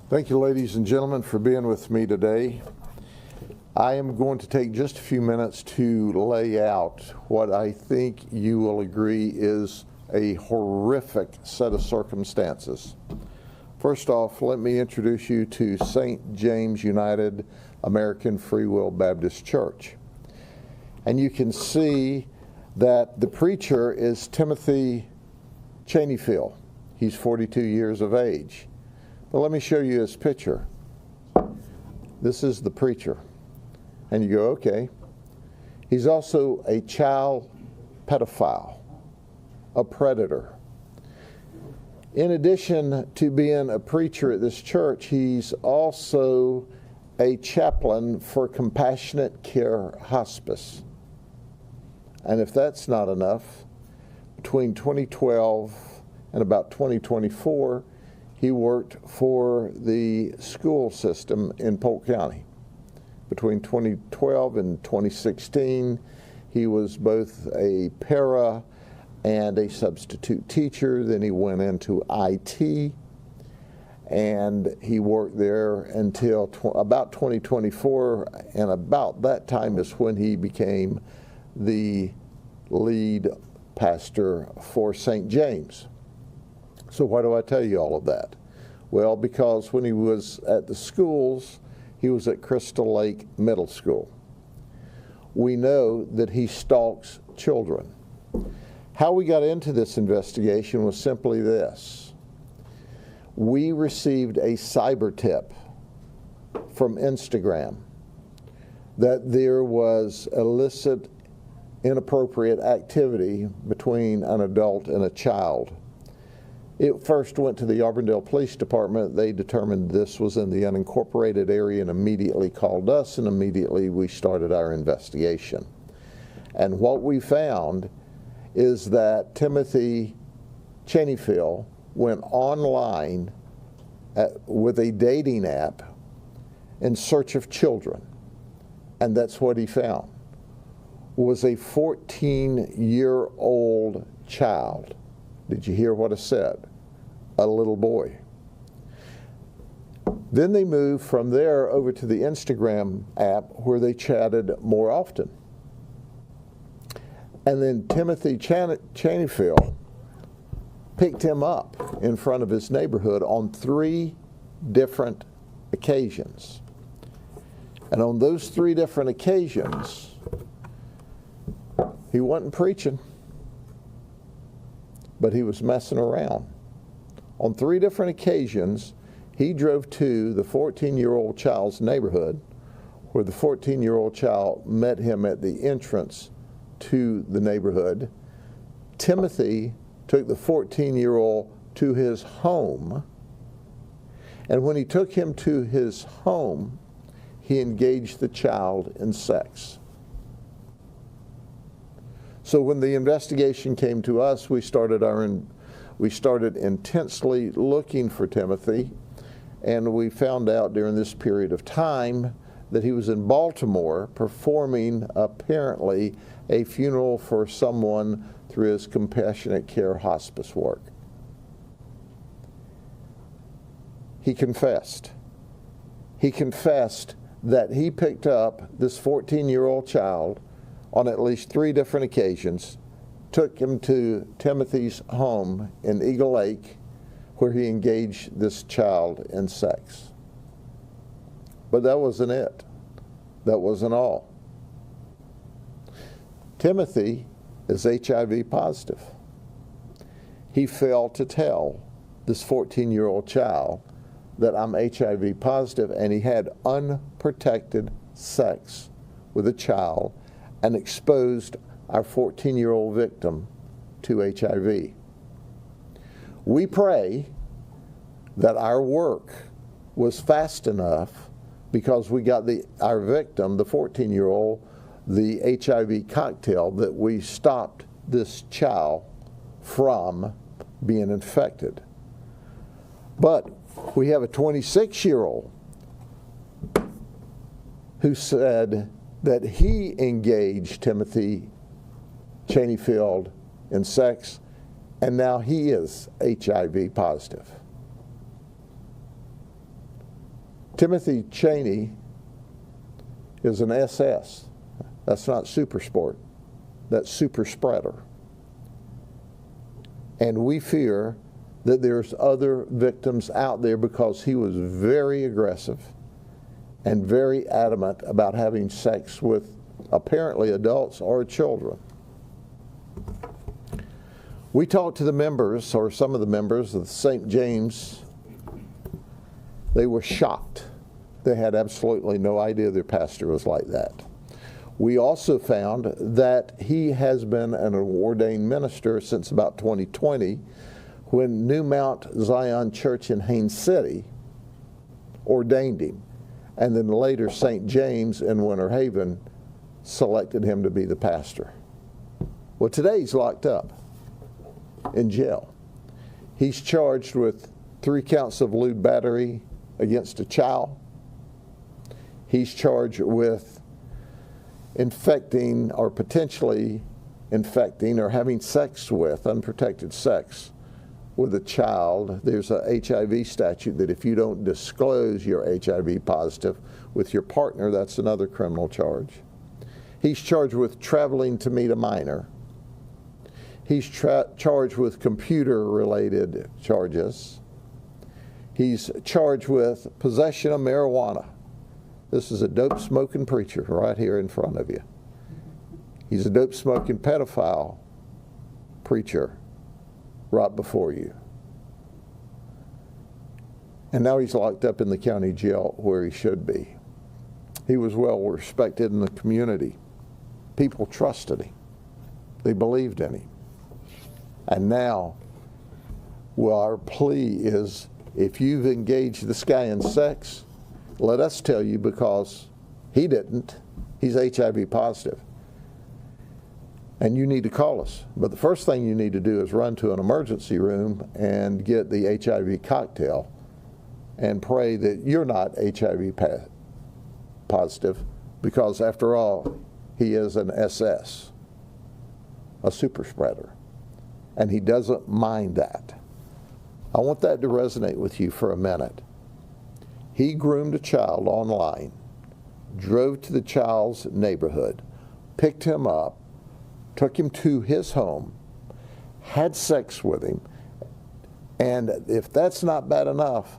Thank you, ladies and gentlemen, for being with me today. I am going to take just a few minutes to lay out what I think you will agree is a horrific set of circumstances. First off, let me introduce you to St. James United American Free Will Baptist Church. And you can see that the preacher is Timothy Chaneyfield. He's 42 years of age. But let me show you his picture. This is the preacher. And you go, okay. He's also a child pedophile, a predator. In addition to being a preacher at this church, he's also a chaplain for Compassionate Care Hospice. And if that's not enough, between 2012 and about 2024, he worked for the school system in Polk County. Between 2012 and 2016, he was both a para and a substitute teacher. Then he went into IT, and he worked there until about 2024, and about that time is when he became the lead pastor for St. James. So why do I tell you all of that? Well, because when he was at the schools, he was at Crystal Lake Middle School. We know that he stalks children. How we got into this investigation was simply this. We received a cyber tip from Instagram that there was illicit, inappropriate activity between an adult and a child. It first went to the Auburndale Police Department. They determined this was in the unincorporated area and immediately called us, and immediately we started our investigation. And what we found is that Timothy Chaneyfield went online with a dating app in search of children. And that's what he found, was a 14-year-old child. Did you hear what I said? A little boy. Then they moved from there over to the Instagram app where they chatted more often. And then Timothy Chaneyfield picked him up in front of his neighborhood on 3 different occasions. And on those 3 different occasions, he wasn't preaching, but he was messing around. On 3 different occasions, he drove to the 14-year-old child's neighborhood, where the 14-year-old child met him at the entrance to the neighborhood. Timothy took the 14-year-old to his home, and when he took him to his home, he engaged the child in sex. So when the investigation came to us, we started intensely looking for Timothy, and we found out during this period of time that he was in Baltimore performing, apparently, a funeral for someone through his Compassionate Care Hospice work. He confessed. He confessed that he picked up this 14-year-old child on at least 3 different occasions, took him to Timothy's home in Eagle Lake, where he engaged this child in sex. But that wasn't it. That wasn't all. Timothy is HIV positive. He failed to tell this 14-year-old child that I'm HIV positive, and he had unprotected sex with a child and exposed our 14-year-old victim to HIV. We pray that our work was fast enough, because we got our victim, the 14-year-old, the HIV cocktail, that we stopped this child from being infected. But we have a 26-year-old who said that he engaged Timothy Chaneyfield in sex, and now he is HIV positive. Timothy Chaney is an SS. That's not super sport. That's super spreader. And we fear that there's other victims out there because he was very aggressive and very adamant about having sex with apparently adults or children. We talked to the members, or some of the members of St. James. They were shocked. They had absolutely no idea their pastor was like that. We also found that he has been an ordained minister since about 2020, when New Mount Zion Church in Haines City ordained him, and then later St. James in Winter Haven selected him to be the pastor. Well, today he's locked up in jail. He's charged with 3 counts of lewd battery against a child. He's charged with infecting or potentially infecting or having sex with, unprotected sex with a child. There's a HIV statute that if you don't disclose you're HIV positive with your partner, that's another criminal charge. He's charged with traveling to meet a minor. He's charged with computer-related charges. He's charged with possession of marijuana. This is a dope-smoking preacher right here in front of you. He's a dope-smoking pedophile preacher right before you. And now he's locked up in the county jail where he should be. He was well respected in the community. People trusted him. They believed in him. And now, well, our plea is, if you've engaged this guy in sex, let us tell you, because he didn't. He's HIV positive. And you need to call us. But the first thing you need to do is run to an emergency room and get the HIV cocktail and pray that you're not HIV positive, because after all, he is an SS, a super spreader. And he doesn't mind that. I want that to resonate with you for a minute. He groomed a child online, drove to the child's neighborhood, picked him up, took him to his home, had sex with him, and if that's not bad enough,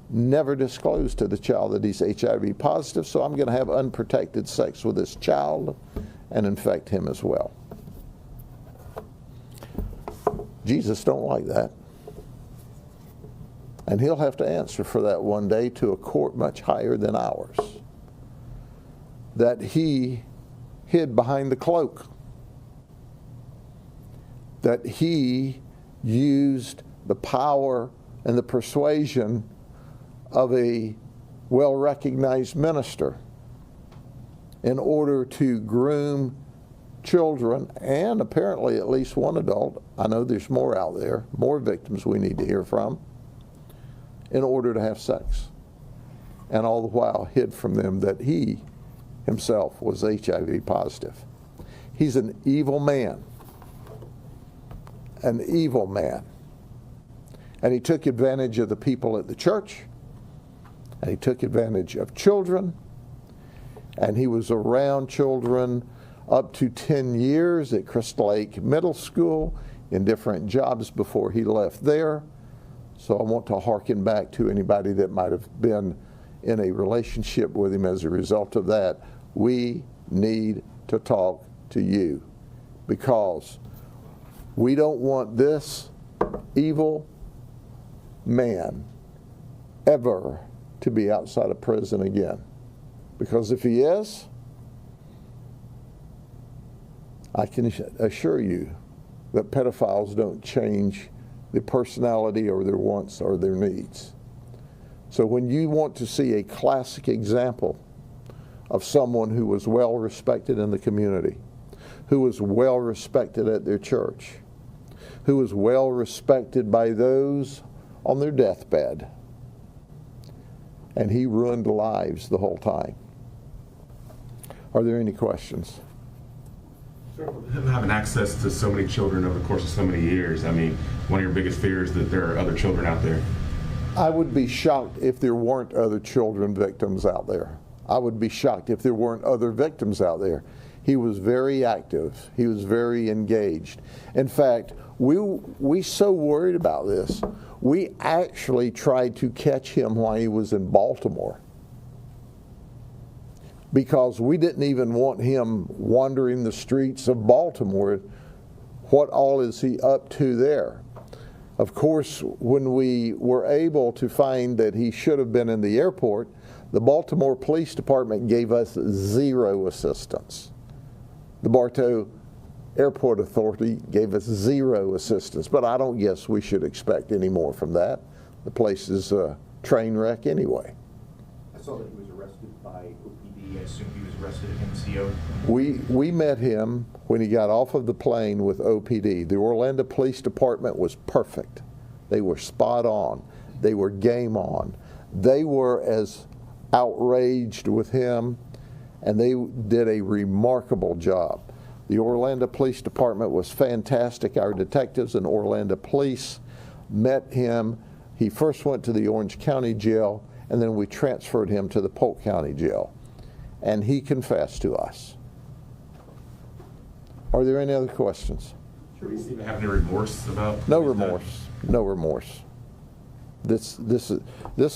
never disclosed to the child that he's HIV positive, so I'm going to have unprotected sex with this child and infect him as well. Jesus don't like that. And he'll have to answer for that one day to a court much higher than ours. That he hid behind the cloak. That he used the power and the persuasion of a well-recognized minister in order to groom children and apparently at least one adult. I know there's more out there, more victims we need to hear from, in order to have sex. And all the while hid from them that he himself was HIV positive. He's an evil man. An evil man. And he took advantage of the people at the church, and he took advantage of children, and he was around children up to 10 years at Crystal Lake Middle School in different jobs before he left there. So I want to hearken back to anybody that might have been in a relationship with him as a result of that. We need to talk to you, because we don't want this evil man ever to be outside of prison again. Because if he is, I can assure you that pedophiles don't change their personality or their wants or their needs. So when you want to see a classic example of someone who was well respected in the community, who was well respected at their church, who was well respected by those on their deathbed, and he ruined lives the whole time. Are there any questions? Him having access to so many children over the course of so many years, I mean, one of your biggest fears is that there are other children out there. I would be shocked if there weren't other children victims out there. I would be shocked if there weren't other victims out there. He was very active. He was very engaged. In fact, we so worried about this, we actually tried to catch him while he was in Baltimore, because we didn't even want him wandering the streets of Baltimore. What all is he up to there? Of course, when we were able to find that he should have been in the airport, the Baltimore Police Department gave us zero assistance. The Bartow Airport Authority gave us zero assistance, but I don't guess we should expect any more from that. The place is a train wreck anyway. I saw that he was arrested by OPD. I assume he was arrested at MCO. We met him when he got off of the plane with OPD. The Orlando Police Department was perfect. They were spot on. They were game on. They were as outraged with him, and they did a remarkable job. The Orlando Police Department was fantastic. Our detectives in Orlando Police met him. He first went to the Orange County Jail, and then we transferred him to the Polk County Jail. And he confessed to us. Are there any other questions? Sure. Does he even have any remorse about? No what he's done? remorse. No remorse. This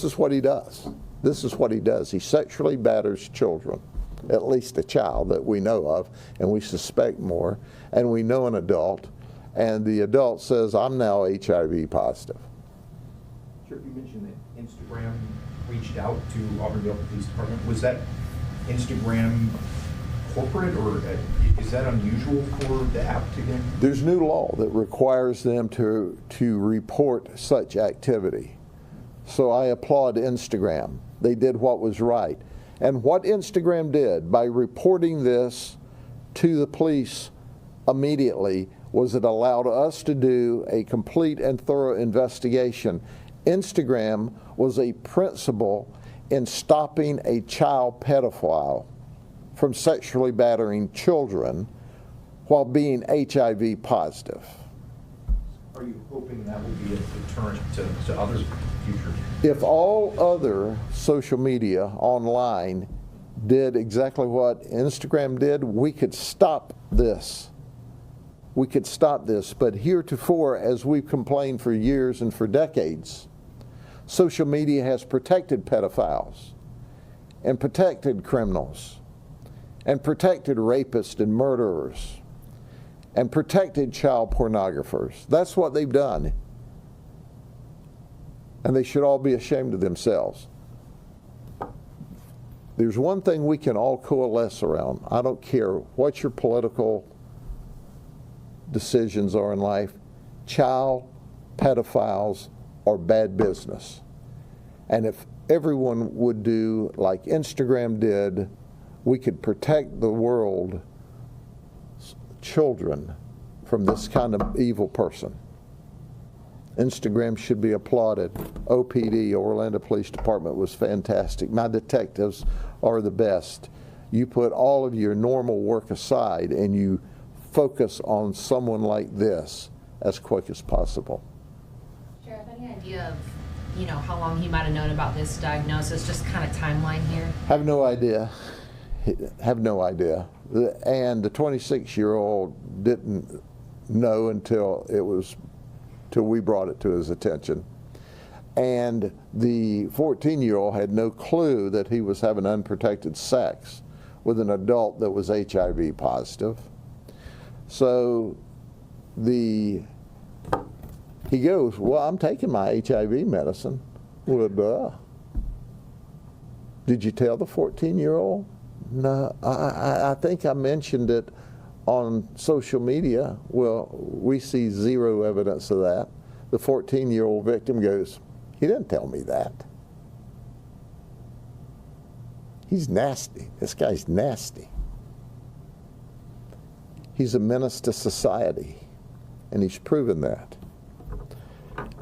is what he does. This is what he does. He sexually batters children, at least a child that we know of, and we suspect more, and we know an adult, and the adult says, I'm now HIV positive. Sure, you mentioned that Instagram reached out to Auburndale Police Department. Was that Instagram corporate, or is that unusual for the app to get? There's new law that requires them to report such activity. So I applaud Instagram. They did what was right. And what Instagram did by reporting this to the police immediately was it allowed us to do a complete and thorough investigation. Instagram was a principal in stopping a child pedophile from sexually battering children while being HIV positive. Are you hoping that will be a deterrent to other future? If all other social media online did exactly what Instagram did, we could stop this. We could stop this, but heretofore, as we've complained for years and for decades, social media has protected pedophiles and protected criminals and protected rapists and murderers and protected child pornographers. That's what they've done. And they should all be ashamed of themselves. There's one thing we can all coalesce around. I don't care what your political decisions are in life. Child pedophiles are bad business. And if everyone would do like Instagram did, we could protect the world's children from this kind of evil person. Instagram should be applauded. OPD, Orlando Police Department, was fantastic. My detectives are the best. You put all of your normal work aside and you focus on someone like this as quick as possible. Sheriff, any idea of, how long he might have known about this diagnosis, just kind of timeline here? Have no idea. Have no idea. And the 26-year-old didn't know until we brought it to his attention. And the 14-year-old had no clue that he was having unprotected sex with an adult that was HIV positive. So he goes, well, I'm taking my HIV medicine. Well, duh. Did you tell the 14-year-old? No, I think I mentioned it on social media. Well, we see zero evidence of that. The 14-year-old victim goes, he didn't tell me that. He's nasty. This guy's nasty. He's a menace to society, and he's proven that.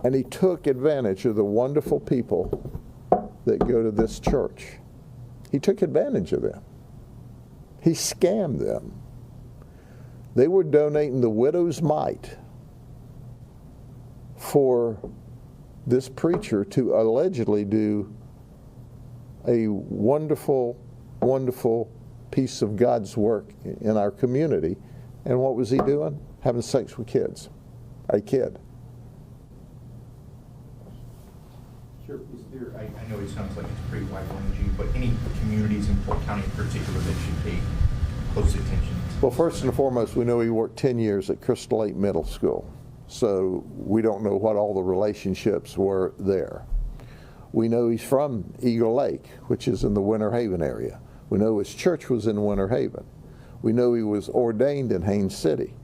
And he took advantage of the wonderful people that go to this church. He took advantage of them. He scammed them. They were donating the widow's mite for this preacher to allegedly do a wonderful, wonderful piece of God's work in our community. And what was he doing? Having sex with kids. A kid. Sure. Is there, I know it sounds like it's pretty wide ranging, but any communities in Polk County in particular that should pay close attention to? Well, first and foremost, we know he worked 10 years at Crystal Lake Middle School. So we don't know what all the relationships were there. We know he's from Eagle Lake, which is in the Winter Haven area. We know his church was in Winter Haven. We know he was ordained in Haines City.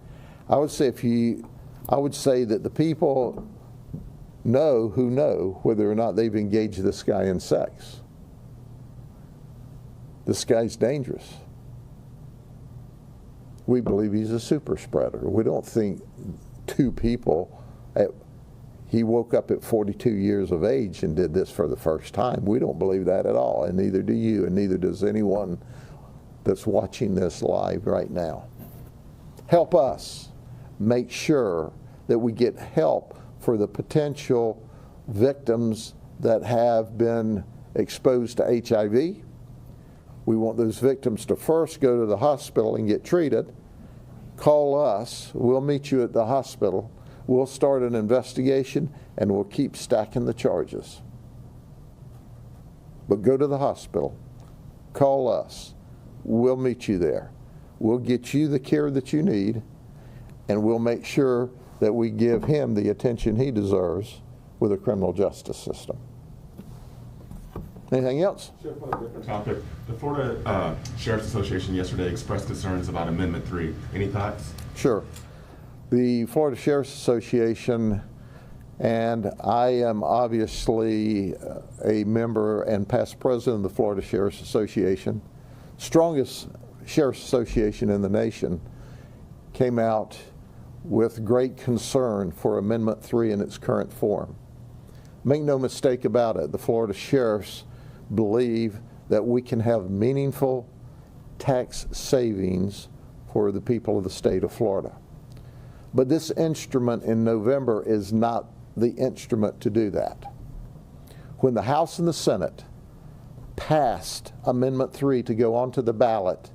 I would say that the people who know whether or not they've engaged this guy in sex. This guy's dangerous. We believe he's a super spreader. We don't think two people, he woke up at 42 years of age and did this for the first time. We don't believe that at all, and neither do you, and neither does anyone that's watching this live right now. Help us make sure that we get help for the potential victims that have been exposed to HIV. We want those victims to first go to the hospital and get treated. Call us. We'll meet you at the hospital. We'll start an investigation, and we'll keep stacking the charges. But go to the hospital. Call us. We'll meet you there. We'll get you the care that you need, and we'll make sure that we give him the attention he deserves with the criminal justice system. Anything else? Sheriff, on a different topic, the Florida Sheriff's Association yesterday expressed concerns about Amendment 3. Any thoughts? Sure. The Florida Sheriff's Association, and I am obviously a member and past president of the Florida Sheriff's Association, strongest sheriff's association in the nation, came out with great concern for Amendment 3 in its current form. Make no mistake about it, the Florida sheriffs believe that we can have meaningful tax savings for the people of the state of Florida. But this instrument in November is not the instrument to do that. When the House and the Senate passed Amendment 3 to go onto the ballot,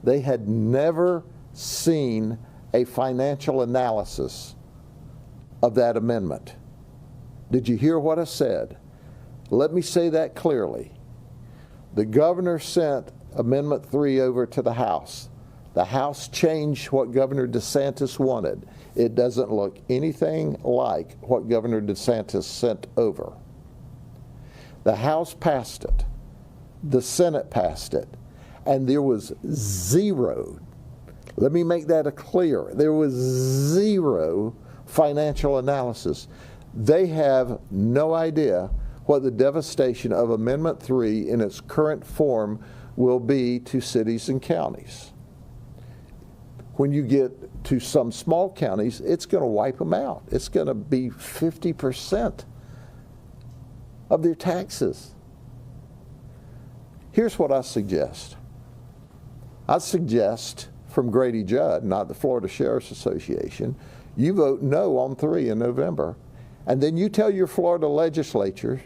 they had never seen a financial analysis of that amendment. Did you hear what I said? Let me say that clearly. The governor sent Amendment 3 over to the House. The House changed what Governor DeSantis wanted. It doesn't look anything like what Governor DeSantis sent over. The House passed it. The Senate passed it. And there was zero, let me make that clear, there was zero financial analysis. They have no idea what the devastation of Amendment 3 in its current form will be to cities and counties. When you get to some small counties, it's going to wipe them out. It's going to be 50% of their taxes. Here's what I suggest. I suggest from Grady Judd, not the Florida Sheriff's Association, you vote no on 3 in November, and then you tell your Florida legislature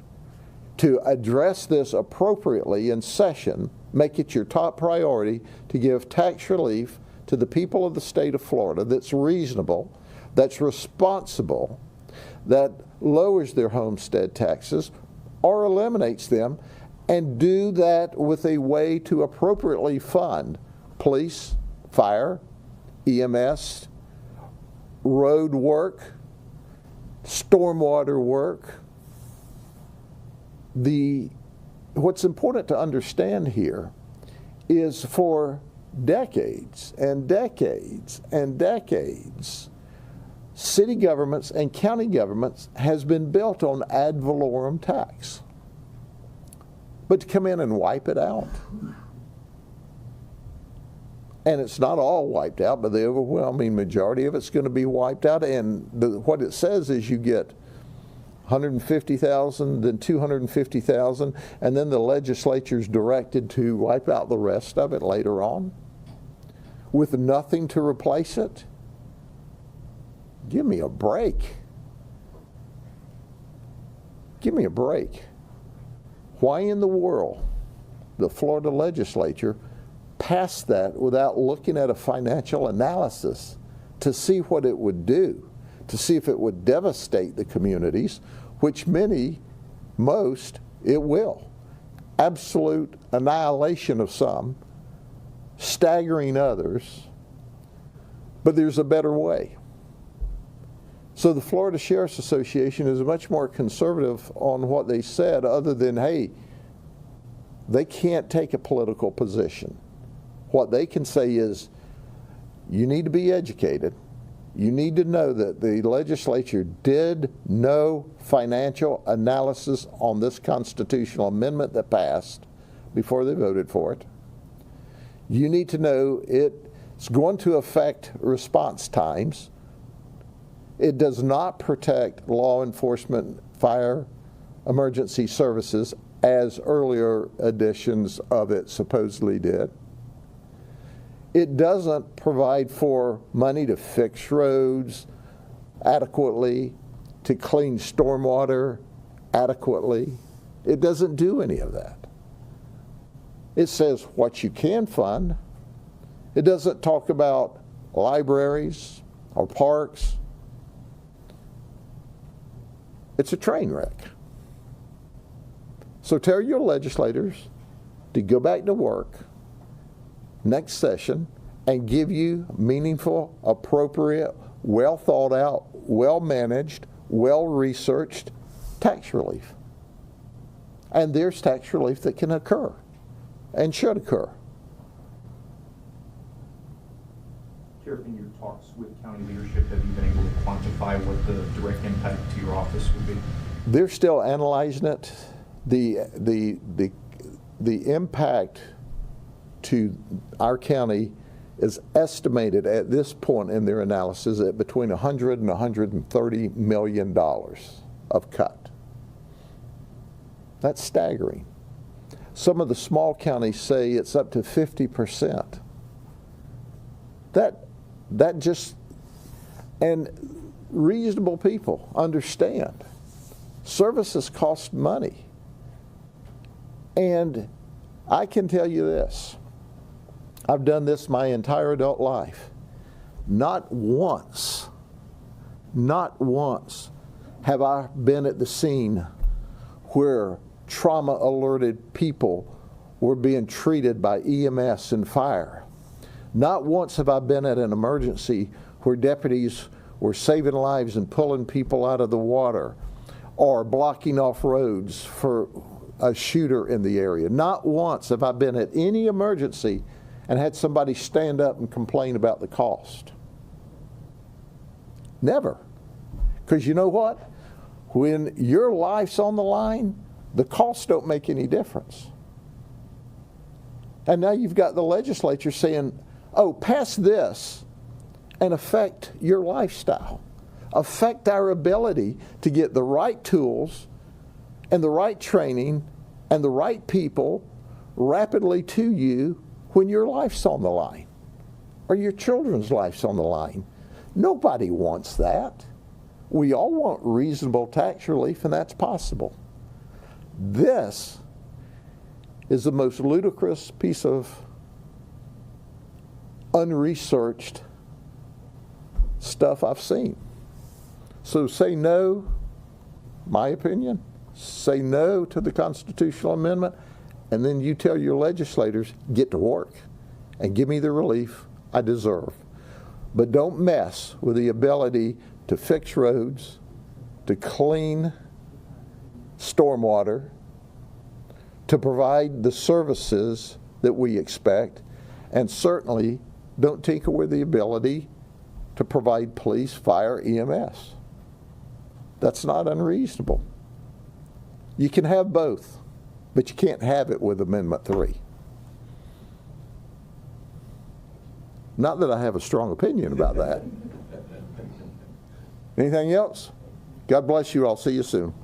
to address this appropriately in session, make it your top priority to give tax relief to the people of the state of Florida that's reasonable, that's responsible, that lowers their homestead taxes or eliminates them, and do that with a way to appropriately fund police, fire, EMS, road work, stormwater work. What's important to understand here is for decades and decades and decades, city governments and county governments has been built on ad valorem tax. But to come in and wipe it out, and it's not all wiped out, but the overwhelming majority of it's going to be wiped out, and what it says is you get 150,000, then 250,000, and then the legislature's directed to wipe out the rest of it later on with nothing to replace it. Give me a break. Give me a break. Why in the world the Florida legislature passed that without looking at a financial analysis to see what it would do, to see if it would devastate the communities, which most, it will. Absolute annihilation of some, staggering others, but there's a better way. So the Florida Sheriff's Association is much more conservative on what they said, other than, hey, they can't take a political position. What they can say is, you need to be educated. You need to know that the legislature did no financial analysis on this constitutional amendment that passed before they voted for it. You need to know it's going to affect response times. It does not protect law enforcement, fire, emergency services as earlier editions of it supposedly did. It doesn't provide for money to fix roads adequately, to clean stormwater adequately. It doesn't do any of that. It says what you can fund. It doesn't talk about libraries or parks. It's a train wreck. So tell your legislators to go back to work next session and give you meaningful, appropriate, well thought out, well managed, well researched tax relief. And there's tax relief that can occur and should occur. Sheriff, in your talks with county leadership, have you been able to quantify what the direct impact to your office would be? They're still analyzing it. The impact to our county is estimated at this point in their analysis at between $100 and $130 million of cut. That's staggering. Some of the small counties say it's up to 50%. That just, and reasonable people understand. Services cost money. And I can tell you this, I've done this my entire adult life. Not once have I been at the scene where trauma alerted people were being treated by EMS and fire. Not once have I been at an emergency where deputies were saving lives and pulling people out of the water or blocking off roads for a shooter in the area. Not once have I been at any emergency and had somebody stand up and complain about the cost. Never. Because you know what? When your life's on the line, the costs don't make any difference. And now you've got the legislature saying, oh, pass this and affect your lifestyle. Affect our ability to get the right tools and the right training and the right people rapidly to you when your life's on the line or your children's life's on the line. Nobody wants that. We all want reasonable tax relief, and that's possible. This is the most ludicrous piece of unresearched stuff I've seen. So say no, my opinion, say no to the constitutional amendment, and then you tell your legislators, get to work and give me the relief I deserve. But don't mess with the ability to fix roads, to clean stormwater, to provide the services that we expect, and certainly don't tinker with the ability to provide police, fire, EMS. That's not unreasonable. You can have both, but you can't have it with Amendment 3. Not that I have a strong opinion about that. Anything else? God bless you. I'll see you soon.